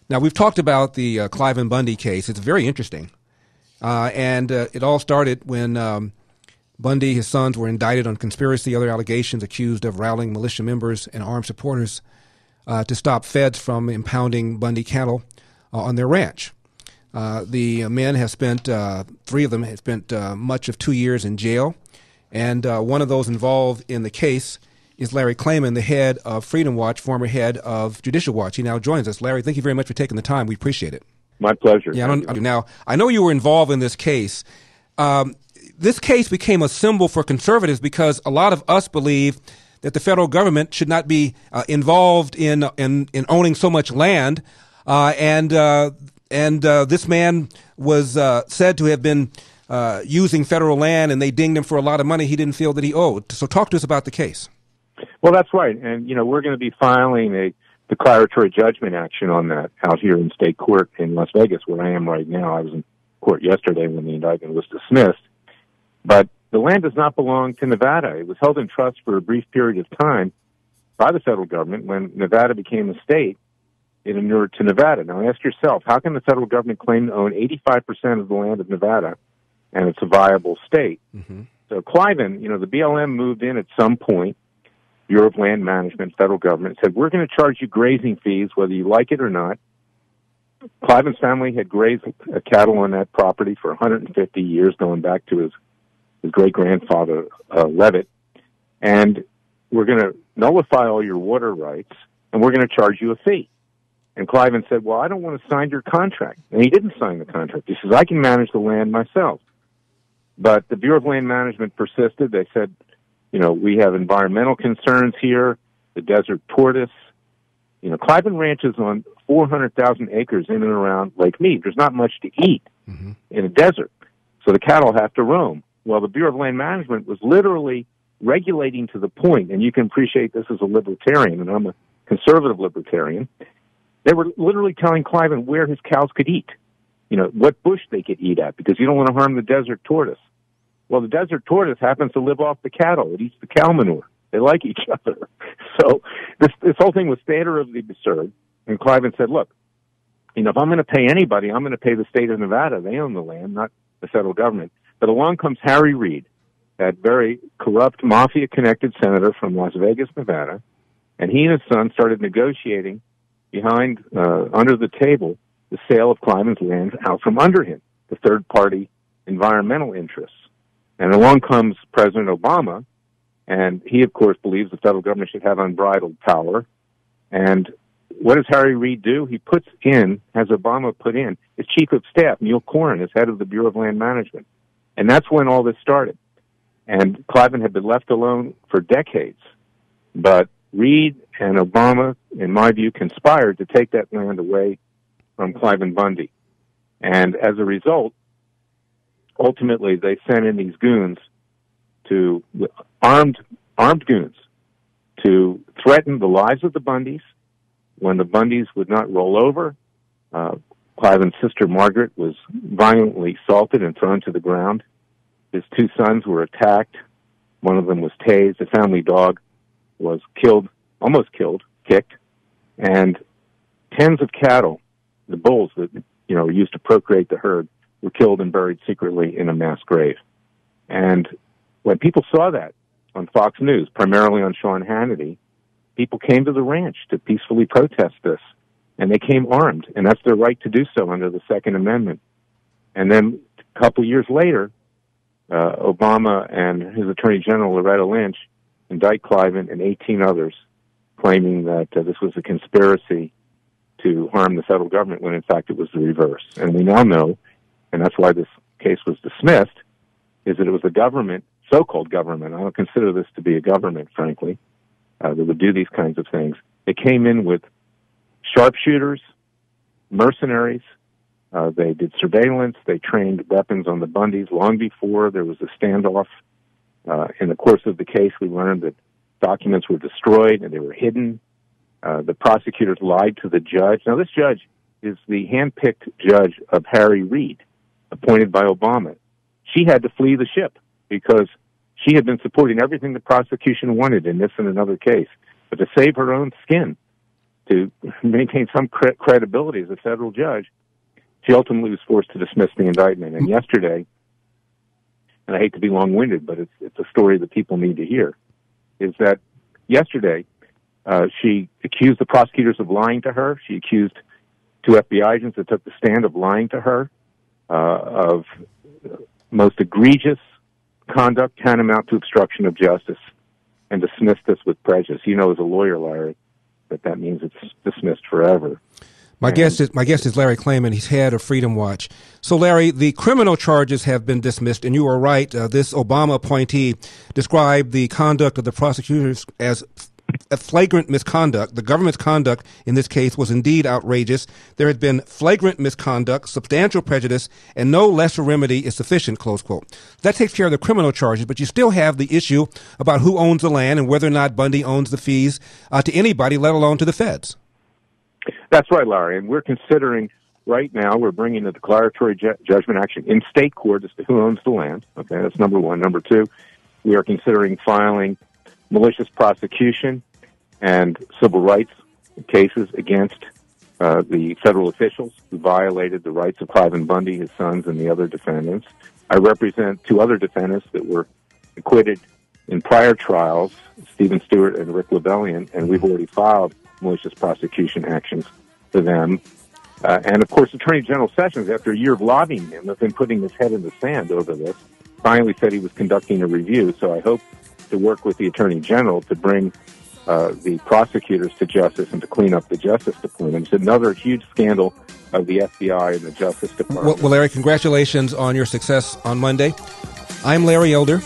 Now, we've talked about the Cliven Bundy case. It's very interesting. And it all started when Bundy, his sons, were indicted on conspiracy, other allegations, accused of rallying militia members and armed supporters to stop feds from impounding Bundy cattle on their ranch. The men have spent, three of them have spent much of 2 years in jail. And one of those involved in the case is Larry Klayman, the head of Freedom Watch, former head of Judicial Watch. He now joins us. Larry, thank you very much for taking the time. We appreciate it. My pleasure. Yeah, now, I know you were involved in this case. This case became a symbol for conservatives because a lot of us believe that the federal government should not be involved in owning so much land. And this man was said to have been using federal land, and they dinged him for a lot of money he didn't feel that he owed. So talk to us about the case. Well, that's right. And, we're going to be filing a declaratory judgment action on that out here in state court in Las Vegas, where I am right now. I was in court yesterday when the indictment was dismissed. But the land does not belong to Nevada. It was held in trust for a brief period of time by the federal government. When Nevada became a state, it inured to Nevada. Now, ask yourself, how can the federal government claim to own 85% of the land of Nevada and it's a viable state? Mm-hmm. So Cliven, the BLM moved in at some point, Bureau of Land Management, federal government, said, we're going to charge you grazing fees whether you like it or not. Cliven's family had grazed cattle on that property for 150 years, going back to his great-grandfather, Levitt. And we're going to nullify all your water rights, and we're going to charge you a fee. And Cliven said, well, I don't want to sign your contract. And he didn't sign the contract. He says, I can manage the land myself. But the Bureau of Land Management persisted. They said, we have environmental concerns here, the desert tortoise. Cliven ranches on 400,000 acres in and around Lake Mead. There's not much to eat in a desert, so the cattle have to roam. Well, the Bureau of Land Management was literally regulating to the point, and you can appreciate this as a libertarian, and I'm a conservative libertarian. They were literally telling Cliven where his cows could eat, what bush they could eat at, because you don't want to harm the desert tortoise. Well, the desert tortoise happens to live off the cattle. It eats the cow manure. They like each other. So this whole thing was theater of the absurd. And Cliven said, look, if I'm going to pay anybody, I'm going to pay the state of Nevada. They own the land, not the federal government. But along comes Harry Reid, that very corrupt, mafia-connected senator from Las Vegas, Nevada. And he and his son started negotiating behind, under the table, the sale of Cliven's land out from under him, the third-party environmental interests. And along comes President Obama, and he, of course, believes the federal government should have unbridled power. And what does Harry Reid do? He has Obama put in, his chief of staff, Neil Coren, as head of the Bureau of Land Management. And that's when all this started. And Cliven had been left alone for decades. But Reid and Obama, in my view, conspired to take that land away from Cliven Bundy. And as a result, ultimately, they sent in these goons armed goons to threaten the lives of the Bundys. When the Bundys would not roll over, Cliven's sister Margaret was violently assaulted and thrown to the ground. His two sons were attacked. One of them was tased. The family dog was almost killed, kicked. And tens of cattle, the bulls that, were used to procreate the herd, were killed and buried secretly in a mass grave. And when people saw that on Fox News, primarily on Sean Hannity, people came to the ranch to peacefully protest this. And they came armed, and that's their right to do so under the Second Amendment. And then a couple years later, Obama and his Attorney General, Loretta Lynch, indict Cliven and 18 others, claiming that this was a conspiracy to harm the federal government, when in fact it was the reverse. And we now know, and that's why this case was dismissed, is that it was the government, so-called government, I don't consider this to be a government, frankly, that would do these kinds of things. They came in with sharpshooters, mercenaries, they did surveillance, they trained weapons on the Bundys long before there was a standoff. In the course of the case, we learned that documents were destroyed and they were hidden. The prosecutors lied to the judge. Now, this judge is the hand-picked judge of Harry Reid, appointed by Obama. She had to flee the ship because she had been supporting everything the prosecution wanted in this and another case. But to save her own skin, to maintain some credibility as a federal judge, she ultimately was forced to dismiss the indictment. And yesterday, and I hate to be long-winded, but it's a story that people need to hear, is that yesterday she accused the prosecutors of lying to her. She accused two FBI agents that took the stand of lying to her, of most egregious conduct tantamount to obstruction of justice, and dismissed this with prejudice. You know, as a lawyer, Larry, that means it's dismissed forever. My guest is Larry Klayman. He's head of Freedom Watch. So, Larry, the criminal charges have been dismissed, and you are right. This Obama appointee described the conduct of the prosecutors as a flagrant misconduct. The government's conduct in this case was indeed outrageous. There had been flagrant misconduct, substantial prejudice, and no lesser remedy is sufficient, close quote. That takes care of the criminal charges, but you still have the issue about who owns the land and whether or not Bundy owns the fees to anybody, let alone to the feds. That's right, Larry. And we're considering right now, we're bringing a declaratory judgment action in state court as to who owns the land. Okay, that's number one. Number two, we are considering filing malicious prosecution and civil rights cases against the federal officials who violated the rights of Cliven Bundy, his sons, and the other defendants. I represent two other defendants that were acquitted in prior trials, Stephen Stewart and Rick Lebellian, and we've already filed malicious prosecution actions for them. And, of course, Attorney General Sessions, after a year of lobbying him, has been putting his head in the sand over this, finally said he was conducting a review. So I hope to work with the Attorney General to bring the prosecutors to justice and to clean up the Justice Department. It's another huge scandal of the FBI and the Justice Department. Well, Larry, congratulations on your success on Monday. I'm Larry Elder.